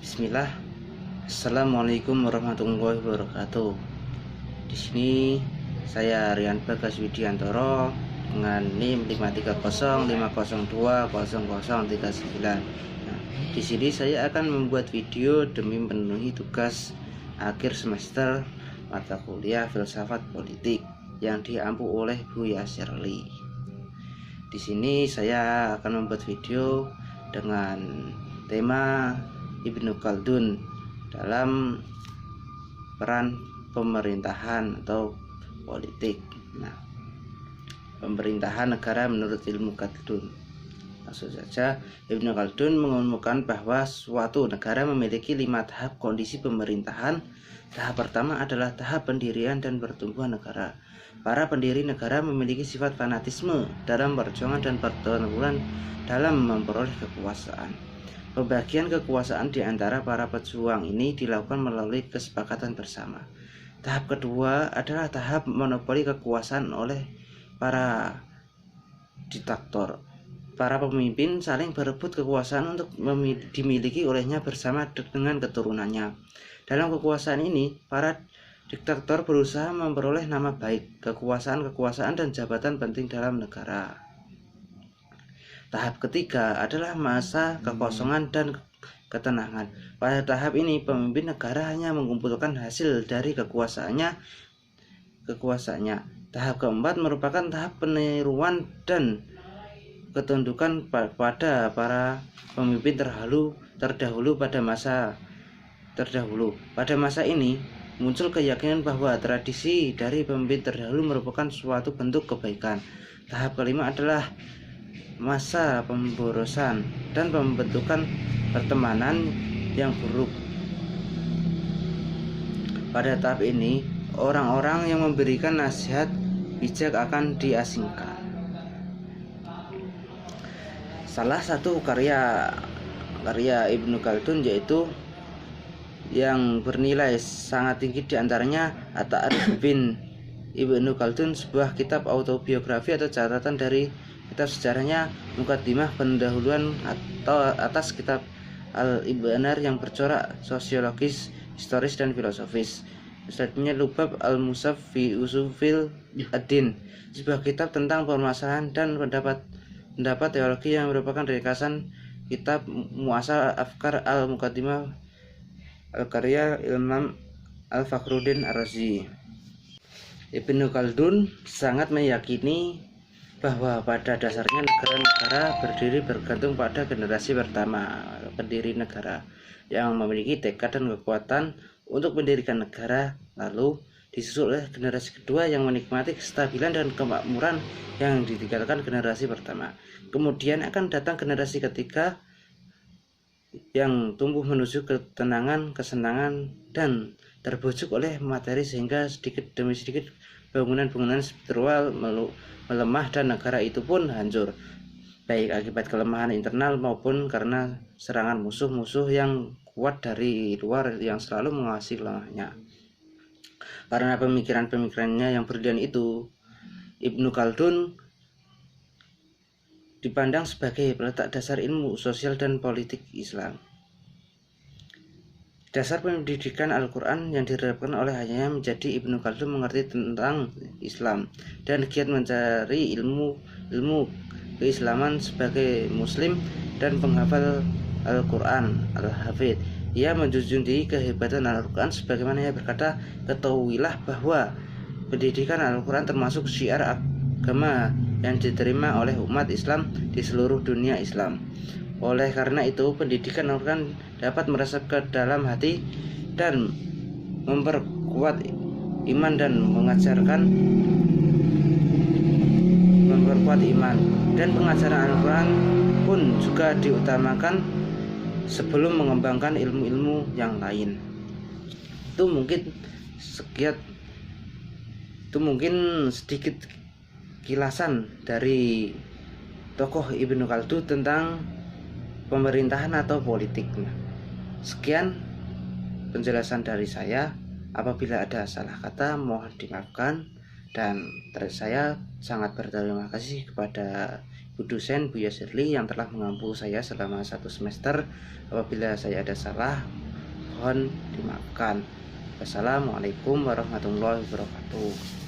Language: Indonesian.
Bismillah. Assalamualaikum warahmatullahi wabarakatuh. Di sini saya Rian Bagas Widiantoro dengan NIM 53050020039. Nah, di sini saya akan membuat video demi memenuhi tugas akhir semester mata kuliah filsafat politik yang diampu oleh Buya Shirley. Di sini saya akan membuat video dengan tema Ibnu Khaldun dalam peran pemerintahan atau politik. Nah, pemerintahan negara menurut ilmu Khaldun. Langsung saja, Ibnu Khaldun mengumumkan bahwa suatu negara memiliki 5 tahap kondisi pemerintahan. Tahap pertama adalah tahap pendirian dan pertumbuhan negara. Para pendiri negara memiliki sifat fanatisme dalam perjuangan dan pertempuran dalam memperoleh kekuasaan. Pembagian kekuasaan di antara para pejuang ini dilakukan melalui kesepakatan bersama. Tahap kedua adalah tahap monopoli kekuasaan oleh para diktator. Para pemimpin saling berebut kekuasaan untuk dimiliki olehnya bersama dengan keturunannya. Dalam kekuasaan ini, para diktator berusaha memperoleh nama baik, kekuasaan dan jabatan penting dalam negara. Tahap ketiga adalah masa kekosongan dan ketenangan. Pada tahap ini, pemimpin negara hanya mengumpulkan hasil dari kekuasaannya. Tahap keempat merupakan tahap peniruan dan ketundukan pada para pemimpin terdahulu pada masa terdahulu. Pada masa ini, muncul keyakinan bahwa tradisi dari pemimpin terdahulu merupakan suatu bentuk kebaikan. Tahap kelima adalah masa pemborosan dan pembentukan pertemanan yang buruk. Pada tahap ini, orang-orang yang memberikan nasihat bijak akan diasingkan. Salah satu karya Ibnu Khaldun yaitu yang bernilai sangat tinggi diantaranya At-Ta'rif bin Ibnu Khaldun, sebuah kitab autobiografi atau catatan dari kitab sejarahnya, Muqaddimah pendahuluan atau atas kitab Al-Ibnar yang bercorak sosiologis, historis dan filosofis. Selanjutnya Lubab Al-Musaf fi Usufil Ad-Din, sebuah kitab tentang permasalahan dan pendapat teologi yang merupakan ringkasan kitab Mu'asal Afkar Al-Muqaddimah Al-Karya Imam Al-Fakhruddin Ar-Razi. Ibnu Khaldun sangat meyakini bahwa pada dasarnya negara berdiri bergantung pada generasi pertama pendiri negara yang memiliki tekad dan kekuatan untuk mendirikan negara, lalu disusul oleh generasi kedua yang menikmati kestabilan dan kemakmuran yang ditinggalkan generasi pertama. Kemudian akan datang generasi ketiga yang tumbuh menuju ketenangan, kesenangan, dan terbujuk oleh materi sehingga sedikit demi sedikit bangunan-bangunan spiritual melemah dan negara itu pun hancur, baik akibat kelemahan internal maupun karena serangan musuh-musuh yang kuat dari luar yang selalu mengawasi lemahnya. Karena pemikiran-pemikirannya yang brilian itu, Ibnu Khaldun dipandang sebagai peletak dasar ilmu sosial dan politik Islam. Dasar pendidikan Al-Quran yang diterapkan oleh ayahnya menjadi Ibnu Khaldun mengerti tentang Islam dan giat mencari ilmu keislaman sebagai muslim dan penghafal Al-Quran, Al-Hafidh. Ia menjunjung tinggi kehebatan Al-Quran sebagaimana ia berkata, "Ketahuilah bahwa pendidikan Al-Quran termasuk syiar agama yang diterima oleh umat Islam di seluruh dunia Islam. Oleh karena itu, pendidikan Al-Quran dapat meresap ke dalam hati dan memperkuat iman dan memperkuat iman. Dan pengajaran Al-Quran pun juga diutamakan sebelum mengembangkan ilmu-ilmu yang lain." Itu mungkin sedikit kilasan dari tokoh Ibnu Khaldun tentang pemerintahan atau politik. Sekian penjelasan dari saya. Apabila ada salah kata mohon dimaafkan, dan saya sangat berterima kasih kepada Bu dosen Buya Shirley yang telah mengampu saya selama 1 semester. Apabila saya ada salah, mohon dimaafkan. Wassalamualaikum warahmatullahi wabarakatuh.